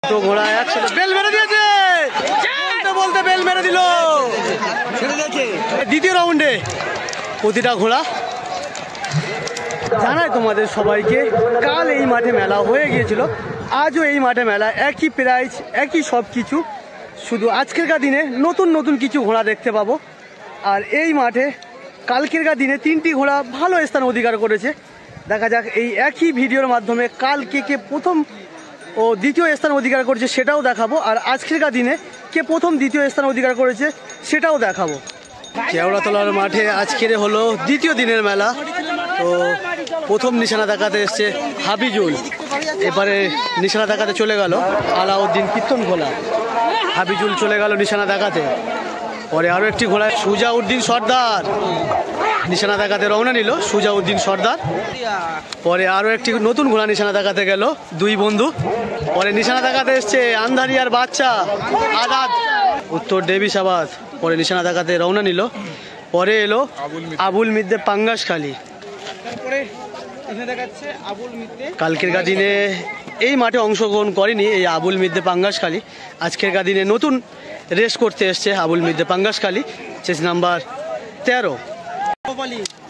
তো ঘোড়া একসাথে বেল মেরে দিয়েছে, বলতে বেল মেরে দিল দ্বিতীয় রাউন্ডে। প্রতিটা ঘোড়া জানাই তোমাদের সবাইকে, কাল এই মাঠে মেলা হয়ে গিয়েছিল, আজও এই মাঠে মেলা, একই প্রাইস একই সব কিছু, শুধু আজকেরকার দিনে নতুন নতুন কিছু ঘোড়া দেখতে পাবো। আর এই মাঠে কালকেরকার দিনে 3টি ঘোড়া ভালো স্থান অধিকার করেছে। দেখা যাক এই একই ভিডিওর মাধ্যমে কাল কে প্রথম ও দ্বিতীয় স্থান অধিকার করেছে সেটাও দেখাবো, আর আজকেরকার দিনে কে প্রথম দ্বিতীয় স্থান অধিকার করেছে সেটাও দেখাবো। কেওড়াতলার মাঠে আজকের হলো দ্বিতীয় দিনের মেলা। তো প্রথম নিশানা দেখাতে এসছে হাবিজুল, এবারে নিশানা দেখাতে চলে গেল আলাউদ্দিন কীর্তন ঘোড়া। হাবিজুল চলে গেল নিশানা দেখাতে। পরে আরও একটি ঘোড়া সুজাউদ্দিন সর্দার নিশানা দেখাতে রওনা নিল, সুজাউদ্দিন সর্দার। পরে আরও একটি নতুন ঘোড়া নিশানা দেখাতে গেল দুই বন্ধু। পরে নিশানা দেখাতে এসছে আন্ধারিয়ার বাচ্চা আজাদ, উত্তর ডেভিসাবাদ। পরে নিশানা দেখাতে রওনা নিল। পরে এলো আবুল মিদ্দে পাঙ্গাসখালী। কালকেরকার দিনে এই মাঠে অংশগ্রহণ করেনি এই আবুল মিদ্দে পাঙ্গাসখালী, আজকেরকার দিনে নতুন রেস করতে এসছে আবুল মিদ্দে পাঙ্গাসখালী, চেস নাম্বার 13।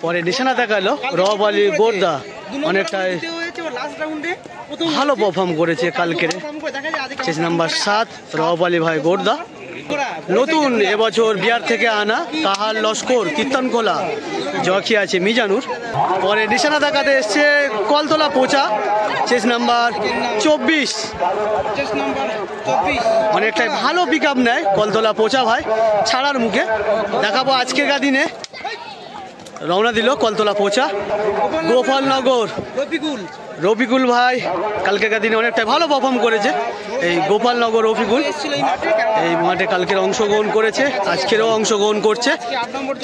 পরে নিশানা দেখালো রব আলী গোর্দা, অনেকটাই ভালো পারফর্ম করেছে কালকের, চেস নাম্বার 7 রব আলী ভাই গোর্দা। নতুন এবছর বিহার থেকে আনা কাহার লস্কর কীর্তনখোলা জকি আছে মিজানুর। পরে নিশানা দেখাতে এসছে কলতলা পোচা, চেস নাম্বার 24। অনেকটাই ভালো পিক আপ নেয় কলতলা পোচা ভাই, ছাড়ার মুখে দেখাবো আজকেরকার দিনে। রওনা দিল কলতলা পোচা। গোপালনগর রফিকুল ভাই কালকেরকার দিনে অনেকটাই ভালো পারফর্ম করেছে, এই গোপালনগর রফিকুল এই মাঠে কালকের অংশগ্রহণ করেছে, আজকেরও অংশগ্রহণ করছে,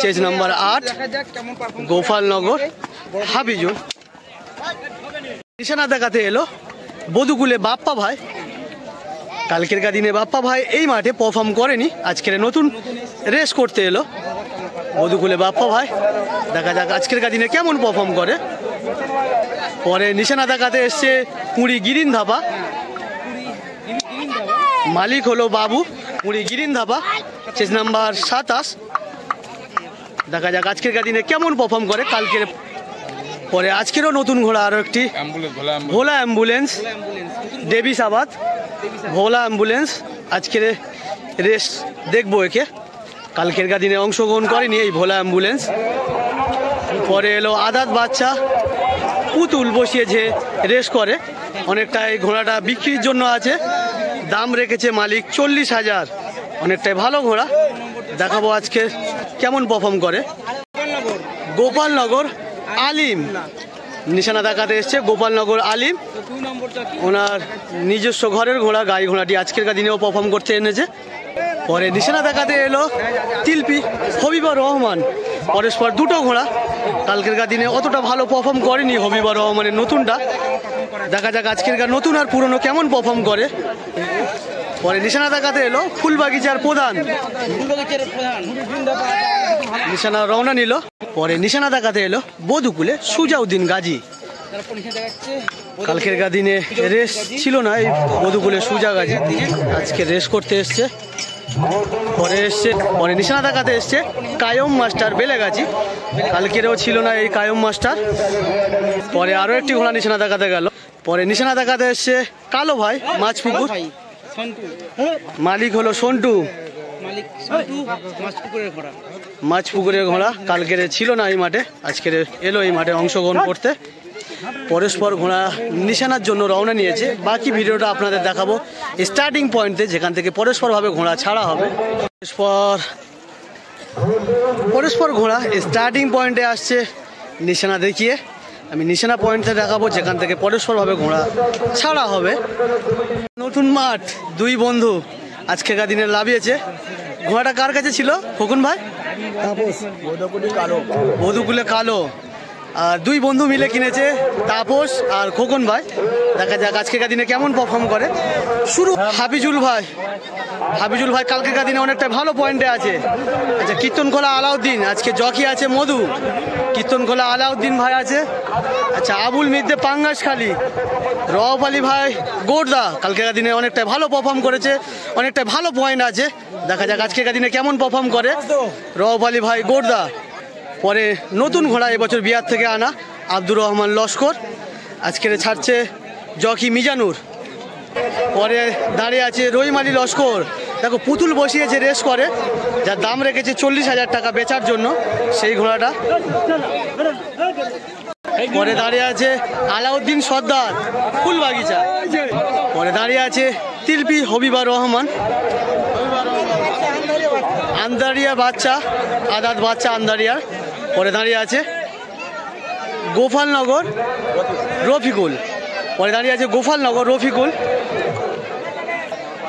চেজ নাম্বার 8 গোপালনগর হাবিজুল। নিশানা দেখাতে এলো বধুকুলে বাপ্পা ভাই। কালকেরকার দিনে বাপ্পা ভাই এই মাঠে পারফর্ম করেনি, আজকের নতুন রেস করতে এলো বধুকুলে বাপ্পা ভাই। দেখা যাক আজকেরকার দিনে কেমন পারফর্ম করে। পরে নিশানা দেখাতে এসছে পুরী গিরিন ধাবা, মালিক হলো বাবু, পুরী গিরিন ধাবা, চেস নাম্বার 27। দেখা যাক আজকেরকার দিনে কেমন পারফর্ম করে কালকের। পরে আজকেরও নতুন ঘোড়া আরও একটি ভোলা অ্যাম্বুলেন্স ডেভিসাবাদ, ভোলা অ্যাম্বুলেন্স। আজকের রেস দেখবো একে, কালকেরকার দিনে অংশগ্রহণ করেনি এই ভোলা অ্যাম্বুলেন্স। পরে এলো আদাত বাচ্চা পুতুল বসিয়েছে রেস করে, অনেকটাই ঘোড়াটা বিক্রির জন্য আছে, দাম রেখেছে মালিক 40,000, অনেকটাই ভালো ঘোড়া। দেখাবো আজকে কেমন পারফর্ম করে। গোপালনগর আলিম নিশানা দেখাতে এসছে গোপালনগর আলিম, ওনার নিজস্ব ঘরের ঘোড়া, গাই ঘোড়াটি আজকেরকার দিনেও পারফর্ম করতে এনেছে। পরে নিশানা দেখাতে এলো তিলপি হবিবর রহমান, পরস্পর দুটো ঘোড়া, কালকেরকার দিনে অতটা ভালো পারফর্ম করেনি হবিবর রহমানের নতুনটা। দেখা যাক আজকেরকার নতুন আর পুরনো কেমন পারফর্ম করে। পরে নিশানা দেখাতে এলো ফুলবাগিচার প্রধান, নিশানা রওনা নিল। পরে নিশানা দেখাতে এলো বধুকুলে সুজাউদ্দিন গাজী। কালকেরকার দিনে রেস ছিল না এই বধুকুলে সুজা গাজী, আজকে রেস করতে এসছে। পরে নিশানা দেখাতে এসছে কায়ম মাস্টার বেলেগাছি, কালকেরও ছিল না এই কায়ম মাস্টার। পরে আরও একটি ঘোড়া নিশানা দেখাতে গেল। পরে নিশানা দেখাতে এসছে কালো ভাই মাছপুকুর, মালিক হলো সন্টু, মাছপুকুরের ঘোড়া। কালকের ছিল না এই মাঠে, আজকের এলো এই মাঠে অংশগ্রহণ করতে। পরস্পর ঘোড়া নিশানার জন্য রওনা নিয়েছে, বাকি ভিডিওটা আপনাদের দেখাবো স্টার্টিং পয়েন্টে, যেখান থেকে পরস্পরভাবে ঘোড়া ছাড়া হবে। পরস্পর ঘোড়া স্টার্টিং পয়েন্টে আসছে নিশানা দেখিয়ে, আমি নিশানা পয়েন্টে দেখাবো যেখান থেকে পরস্পরভাবে ঘোড়া ছাড়া হবে। নতুন মাঠ, দুই বন্ধু আজকেকার দিনে লাভিয়েছে। ঘোড়াটা কার কাছে ছিল খোকন ভাই? বধুকুলে কালো, আর দুই বন্ধু মিলে কিনেছে, তাপস আর খোকন ভাই। দেখা যাক আজকের দিনে কেমন পারফর্ম করে। শুরু হাফিজুল ভাই। হাফিজুল ভাই কালকের দিনে অনেকটা ভালো পয়েন্টে আছে। আচ্ছা, কীর্তনখোলা আলাউদ্দিন, আজকে জকি আছে মধু। কীর্তনখোলা আলাউদ্দিন ভাই আছে। আচ্ছা, আবুল মিদ্দে পাঙ্গাসখালী। রওফ আলী ভাই গোড়দা কালকের দিনে অনেকটা ভালো পারফর্ম করেছে, অনেকটা ভালো পয়েন্ট আছে। দেখা যাক আজকের দিনে কেমন পারফর্ম করে রওফ আলী ভাই গোড়দা। পরে নতুন ঘোড়া এবছর বিহার থেকে আনা আব্দুর রহমান লস্কর, আজকের ছাড়ছে জকি মিজানুর। পরে দাঁড়িয়ে আছে রহিম আলী লস্কর। দেখো পুতুল বসিয়েছে রেস করে, যার দাম রেখেছে 40,000 টাকা বেচার জন্য সেই ঘোড়াটা। পরে দাঁড়িয়ে আছে আলাউদ্দিন সর্দার ফুলবাগিচা। পরে দাঁড়িয়ে আছে তিলপি হবিবা রহমান, আন্দারিয়া বাচ্চা, আদাত বাচ্চা আন্দারিয়ার। পরে দাঁড়িয়ে আছে গোপালনগর রফিকুল। পরে দাঁড়িয়ে আছে গোপালনগর রফিকুল।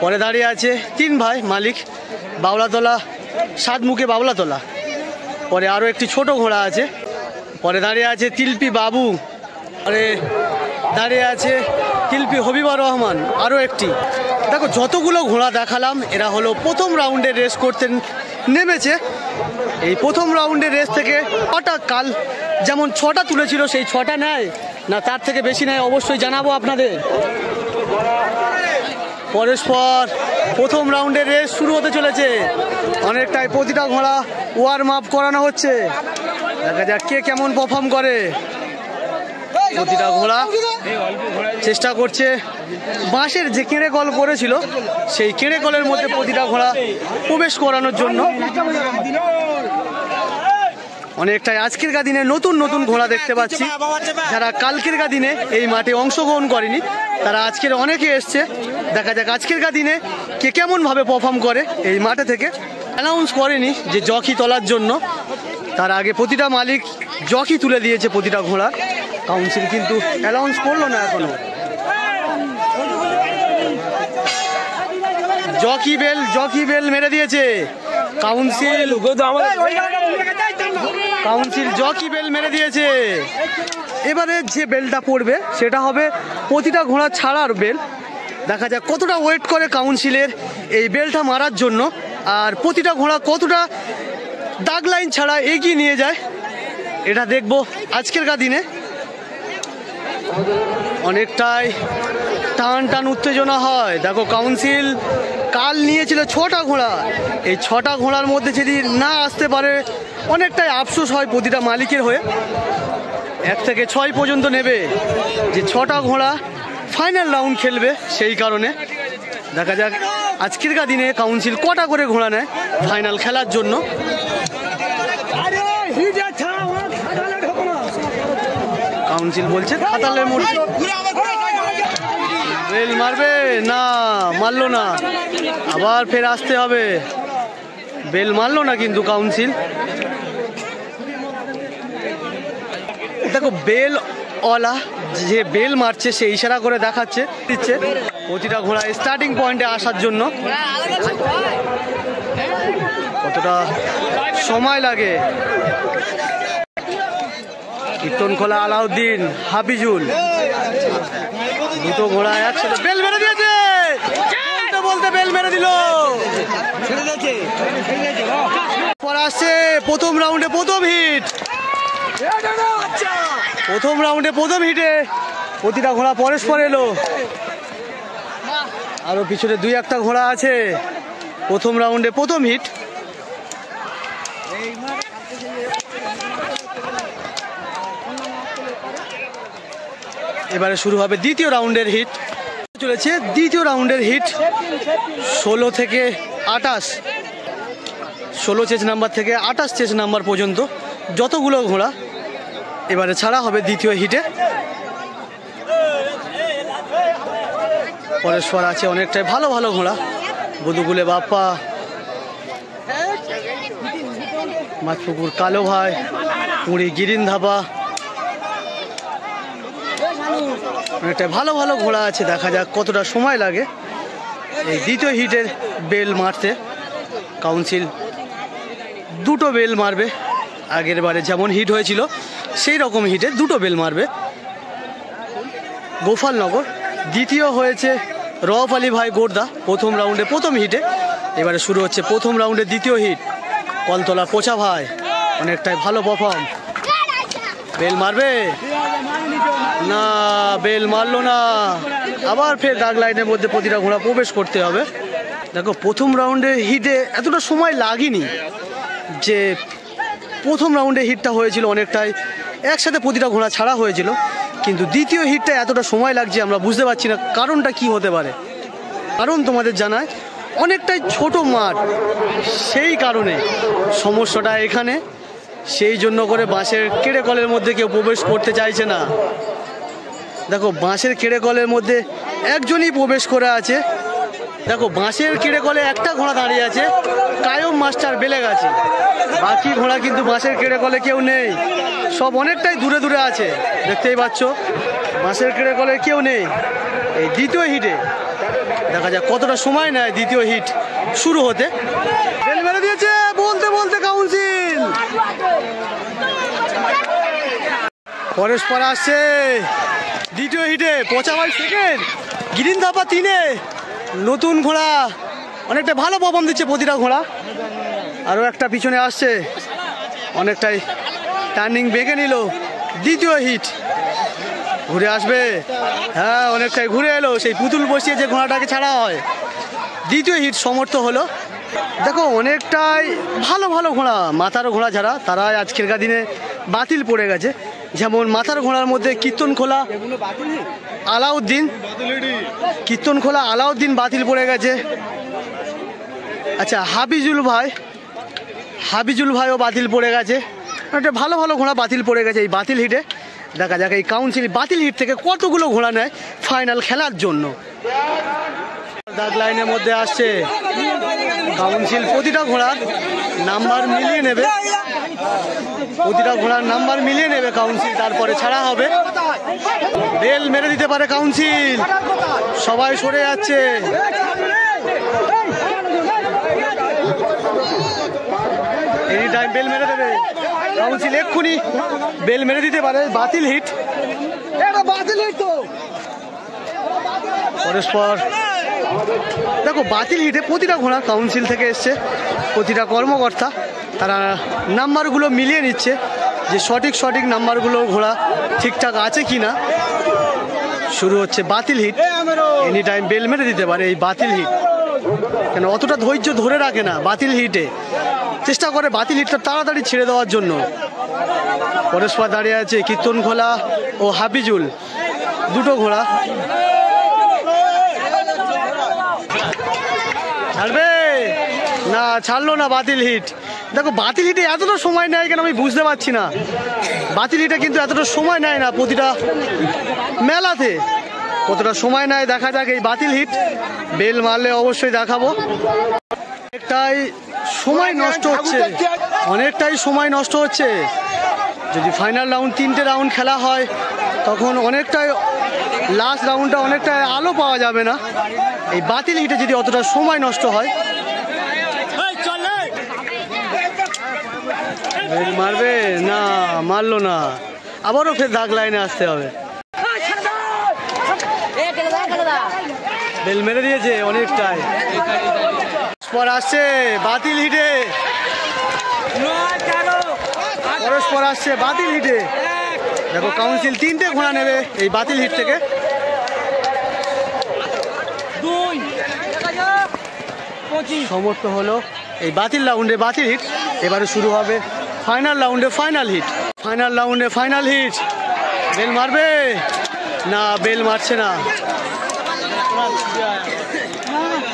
পরে দাঁড়িয়ে আছে তিন ভাই মালিক বাউলাতলা, সাতমুখে বাউলাতলা। পরে আরও একটি ছোট ঘোড়া আছে। পরে দাঁড়িয়ে আছে তিলপি বাবু। পরে দাঁড়িয়ে আছে তিলপি হবিবা রহমান আরও একটি। দেখো যতগুলো ঘোড়া দেখালাম এরা হলো প্রথম রাউন্ডে রেস করতে নেমেছে। এই প্রথম রাউন্ডের রেস থেকে কাল যেমন 6টা তুলেছিল সেই 6টা নেয় না তার থেকে বেশি নেয় অবশ্যই জানাবো আপনাদের। পরস্পর প্রথম রাউন্ডের রেস শুরু হতে চলেছে। অনেকটাই প্রতিটা ঘোড়া ওয়ার্ম আপ করানো হচ্ছে। দেখা যাক কে কেমন পারফর্ম করে। প্রতিটা ঘোড়া চেষ্টা করছে বাঁশের যে কেড়ে কল করেছিল সেই কেড়ে কলের মধ্যে প্রতিটা ঘোড়া প্রবেশ করানোর জন্য। অনেকটাই আজকের দিনে নতুন নতুন ঘোড়া দেখতে পাচ্ছি। যারা কালকের দিনে এই মাঠে অংশগ্রহণ করেনি তারা আজকের অনেকে এসছে। দেখা যাক আজকের দিনে কে কেমনভাবে পারফর্ম করে। এই মাঠে থেকে অ্যানাউন্স করেনি যে জকি তোলার জন্য, তার আগে প্রতিটা মালিক জকি তুলে দিয়েছে প্রতিটা ঘোড়া। কাউন্সিল কিন্তু অ্যানাউন্স করলো না এখনো। জকি বেল মেরে দিয়েছে কাউন্সিল জকি বেল মেরে দিয়েছে। এবারে যে বেলটা পড়বে সেটা হবে প্রতিটা ঘোড়া ছাড়ার বেল। দেখা যাক কতটা ওয়েট করে কাউন্সিলের এই বেলটা মারার জন্য, আর প্রতিটা ঘোড়া কতটা দাগ লাইন ছাড়া এগিয়ে নিয়ে যায় এটা দেখবো আজকের দিনে। অনেকটাই টান উত্তেজনা হয়। দেখো কাউন্সিল কাল নিয়েছিল 6টা ঘোড়া, এই 6টা ঘোড়ার মধ্যে যদি না আসতে পারে অনেকটাই আফসোস হয় প্রতিটা মালিকের হয়ে। 1 থেকে 6 পর্যন্ত নেবে, যে 6টা ঘোড়া ফাইনাল রাউন্ড খেলবে সেই কারণে। দেখা যাক আজকের দিনে কাউন্সিল কটা করে ঘোড়া নেয় ফাইনাল খেলার জন্য। কাউন্সিল বলছে খাতালের মধ্যে বেল মারবে না, মারলো না, আবার ফের আসতে হবে। বেল মারলো না কিন্তু কাউন্সিল। দেখো বেল ওলা যে বেল মারছে সে ইশারা করে দেখাচ্ছে দিচ্ছে প্রতিটা ঘোড়া স্টার্টিং পয়েন্টে আসার জন্য। কতটা সময় লাগে। কীর্তনখোলা আলাউদ্দিন হাফিজুল দুটো ঘোড়া একসাথে বেল মেরে দিয়েছে। বলতে বেল মেরে দিল। পর আসছে প্রথম রাউন্ডে প্রথম হিট। প্রথম রাউন্ডে প্রথম হিটে প্রতিটা ঘোড়া পরস্পর এলো। আরো পিছনে 2-1টা ঘোড়া আছে। প্রথম রাউন্ডে প্রথম হিট। এবারে শুরু হবে দ্বিতীয় রাউন্ডের হিট। চলেছে দ্বিতীয় রাউন্ডের হিট 16 থেকে 28, 16 চেজ নাম্বার থেকে 28 চেজ নাম্বার পর্যন্ত যতগুলো ঘোড়া এবারে ছাড়া হবে দ্বিতীয় হিটে। পরস্পর আছে অনেকটাই ভালো ভালো ঘোড়া। বধুগুলে বাপ্পা, মাছপুকুর কালো ভাই, পুরী গিরিন ধাপা, অনেকটা ভালো ভালো ঘোড়া আছে। দেখা যাক কতটা সময় লাগে এই দ্বিতীয় হিটের বেল মারতে। কাউন্সিল দুটো বেল মারবে। আগের বারে যেমন হিট হয়েছিল সেই রকম হিটে দুটো বেল মারবে গোপালনগর। দ্বিতীয় হয়েছে রওফ আলী ভাই গোর্দা প্রথম রাউন্ডে প্রথম হিটে। এবারে শুরু হচ্ছে প্রথম রাউন্ডের দ্বিতীয় হিট। কলতলা পোচা ভাই অনেকটাই ভালো পারফর্ম। বেল মারবে না, বেল মারলো না। আবার ফের দাগ লাইনের মধ্যে প্রতিটা ঘোড়া প্রবেশ করতে হবে। দেখো প্রথম রাউন্ডে হিটে এতটা সময় লাগেনি, যে প্রথম রাউন্ডে হিটটা হয়েছিল অনেকটাই একসাথে প্রতিটা ঘোড়া ছাড়া হয়েছিল, কিন্তু দ্বিতীয় হিটটা এতটা সময় লাগছে আমরা বুঝতে পারছি না কারণটা কি হতে পারে। কারণ তোমাদের জানায় অনেকটাই ছোট মাঠ, সেই কারণে সমস্যাটা এখানে। সেই জন্য করে বাঁশের কেড়ে কলের মধ্যে কেউ প্রবেশ করতে চাইছে না। দেখো বাঁশের কেড়ে কলের মধ্যে একজনই প্রবেশ করে আছে। দেখো বাঁশের কেড়ে কলে একটা ঘোড়া দাঁড়িয়ে আছে, কায়ম মাস্টার বেলে গেছে। বাকি ঘোড়া কিন্তু বাঁশের কেড়ে কলে কেউ নেই, সব অনেকটাই দূরে দূরে আছে। দেখতেই পাচ্ছ বাঁশের কেড়ে কলে কেউ নেই। এই দ্বিতীয় হিটে দেখা যাক কতটা সময় নেয় দ্বিতীয় হিট শুরু হতে। বেল মেরে দিয়েছে বলতে বলতে কাউন্সিল। পরস্পর আসছে দ্বিতীয় হিটে পচা ভাই সেকেন্ড, গিরিন ধাপা তিনে। নতুন ঘোড়া অনেকটা ভালো পারফর্ম দিচ্ছে প্রতিটা ঘোড়া। আরও একটা পিছনে আসছে, অনেকটাই টার্নিং বেঁকে নিল। দ্বিতীয় হিট ঘুরে আসবে, হ্যাঁ অনেকটাই ঘুরে এলো। সেই পুতুল বসিয়ে যে ঘোড়াটাকে ছাড়া হয়। দ্বিতীয় হিট সমর্থ হলো। দেখো অনেকটাই ভালো ভালো ঘোড়া, মাথার ঘোড়া যারা তারা আজকেরকার দিনে বাতিল পড়ে গেছে। যেমন মাথার ঘোড়ার মধ্যে কীর্তনখোলা আলাউদ্দিন, কীর্তনখোলা আলাউদ্দিন বাতিল পড়ে গেছে। আচ্ছা হাবিজুল ভাইও বাতিল পড়ে গেছে। একটা ভালো ভালো ঘোড়া বাতিল পড়ে গেছে এই বাতিল হিটে। দেখা যাক এই কাউন্সিল বাতিল হিট থেকে কতগুলো ঘোড়া নেয় ফাইনাল খেলার জন্য। দাগ লাইনের মধ্যে আসছে কাউন্সিল, প্রতিটা ঘোড়ার নাম্বার মিলিয়ে নেবে, প্রতিটা ঘোড়ার নাম্বার মিলিয়ে নেবে কাউন্সিল, তারপরে ছাড়া হবে। বেল মেরে দিতে পারে কাউন্সিল, সবাই সরে যাচ্ছে। এনি টাইম বেল মেরে দেবে কাউন্সিল, এক্ষুনি বেল মেরে দিতে পারে। বাতিল হিট, এটা বাতিল হিট তো। পরস্পর দেখো বাতিল হিটে প্রতিটা ঘোড়া কাউন্সিল থেকে এসছে, প্রতিটা কর্মকর্তা তারা নাম্বারগুলো মিলিয়ে নিচ্ছে যে সঠিক নাম্বারগুলো ঘোড়া ঠিকঠাক আছে কি না। শুরু হচ্ছে বাতিল হিট, এনি টাইম বেল মেরে দিতে পারে এই বাতিল হিট। কেন অতটা ধৈর্য ধরে রাখে না বাতিল হিটে, চেষ্টা করে বাতিল হিটটা তাড়াতাড়ি ছেড়ে দেওয়ার জন্য। পরস্পর দাঁড়িয়ে আছে কীর্তনখোলা ও হাবিজুল, দুটো ঘোড়া। ছাড়বে না, ছাড়লো না বাতিল হিট। দেখো বাতিল হিটে এতটা সময় নেয় কেন আমি বুঝতে পারছি না। বাতিল হিটে কিন্তু এতটা সময় নেয় না, প্রতিটা মেলাতে কতটা সময় নেয় দেখা যাক এই বাতিল হিট। বেল মারলে অবশ্যই দেখাবো। অনেকটাই সময় নষ্ট হচ্ছে, অনেকটাই সময় নষ্ট হচ্ছে। যদি ফাইনাল রাউন্ড 3টে রাউন্ড খেলা হয় তখন অনেকটাই লাস্ট রাউন্ডটা অনেকটাই আলো পাওয়া যাবে না। এই বাতিল হিটে যদি অতটা সময় নষ্ট হয়। বেল মারবে না, মারলো না, আবারও ফের দাগ লাইনে আসতে হবে। বেল মেরে দিয়েছে অনেকটাই। পর আসছে বাতিল হিটে, পরস্পর আসছে বাতিল হিটে। দেখো কাউন্সিল 3টে ঘোড়া নেবে এই বাতিল হিট থেকে। সমর্থ হলো এই বাতিল রাউন্ডে বাতিল হিট। এবারে শুরু হবে ফাইনাল রাউন্ডে ফাইনাল হিট। ফাইনাল রাউন্ডে ফাইনাল হিট। বেল মারবে না, বেল মারছে না।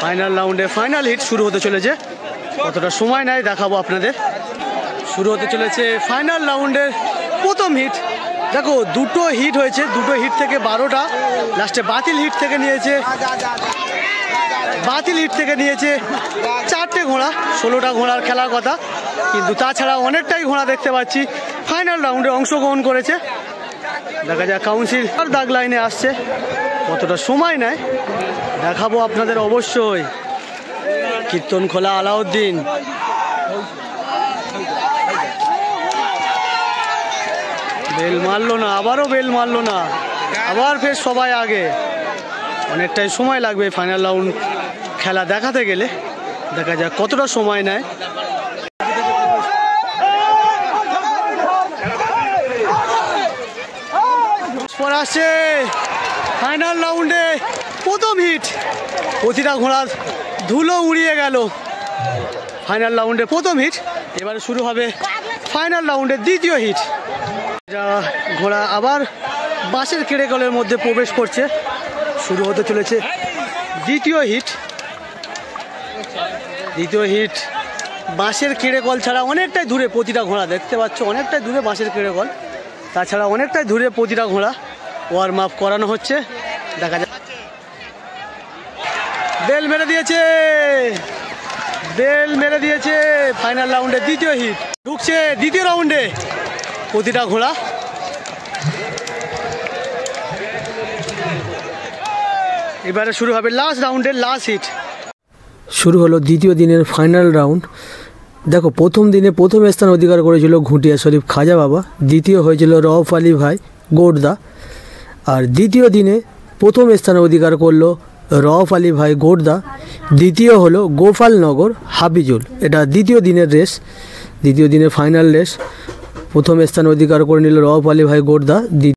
ফাইনাল রাউন্ডে ফাইনাল হিট শুরু হতে চলেছে, কতটা সময় নেয় দেখাবো আপনাদের। শুরু হতে চলেছে ফাইনাল রাউন্ডের প্রথম হিট। দেখো দুটো হিট হয়েছে, দুটো হিট থেকে 12টা, লাস্টে বাতিল হিট থেকে নিয়েছে 4টে ঘোড়া। 16টা ঘোড়ার খেলার কথা, কিন্তু তাছাড়া অনেকটাই ঘোড়া দেখতে পাচ্ছি ফাইনাল রাউন্ডে অংশগ্রহণ করেছে। দেখা যাক কাউন্সিল আর দাগ লাইনে আসছে, কতটা সময় নেয় দেখাবো আপনাদের অবশ্যই। কীর্তনখোলা আলাউদ্দিন বেল মারলো না, আবারও বেল মারলো না, আবার ফের সবাই আগে। অনেকটাই সময় লাগবে ফাইনাল রাউন্ড খেলা দেখাতে গেলে, দেখা যাক কতটা সময় নেয়। আসছে ফাইনাল রাউন্ডে প্রথম হিট, প্রতিটা ঘোড়ার ধুলো উড়িয়ে গেল। ফাইনাল রাউন্ডে প্রথম হিট, এবারে শুরু হবে ফাইনাল রাউন্ডের দ্বিতীয় হিট। ঘোড়া আবার বাঁশের কেড়েকলের মধ্যে প্রবেশ করছে, শুরু হতে চলেছে দ্বিতীয় হিট। দ্বিতীয় হিট বাঁশের কেড়েকল ছাড়া অনেকটাই দূরে প্রতিটা ঘোড়া, দেখতে পাচ্ছ অনেকটাই দূরে বাঁশের কেড়েকল, তাছাড়া অনেকটাই দূরে প্রতিটা ঘোড়া ওয়ার্ম আপ করানো হচ্ছে। দেখা যাক, বেল মেরে দিয়েছে, বেল মেরে দিয়েছে। ফাইনাল রাউন্ডে দ্বিতীয় হিট ঢুকছে দ্বিতীয় রাউন্ডে প্রতিটা ঘোড়া। এবারে শুরু হবে লাস্ট রাউন্ডের লাস্ট হিট। শুরু হলো দ্বিতীয় দিনের ফাইনাল রাউন্ড। দেখো, প্রথম দিনে প্রথম স্থান অধিকার করেছিল ঘুঁটিয়া শরীফ খাজা বাবা, দ্বিতীয় হয়েছিল রওফ আলী ভাই গোডদা, আর দ্বিতীয় দিনে প্রথম স্থান অধিকার করলো রওফ আলী ভাই গোডদা, দ্বিতীয় হলো গোপালনগর হাবিজুল। এটা দ্বিতীয় দিনের রেস, দ্বিতীয় দিনের ফাইনাল রেস। প্রথম স্থান অধিকার করে নিল রওফ আলী ভাই গোডদা।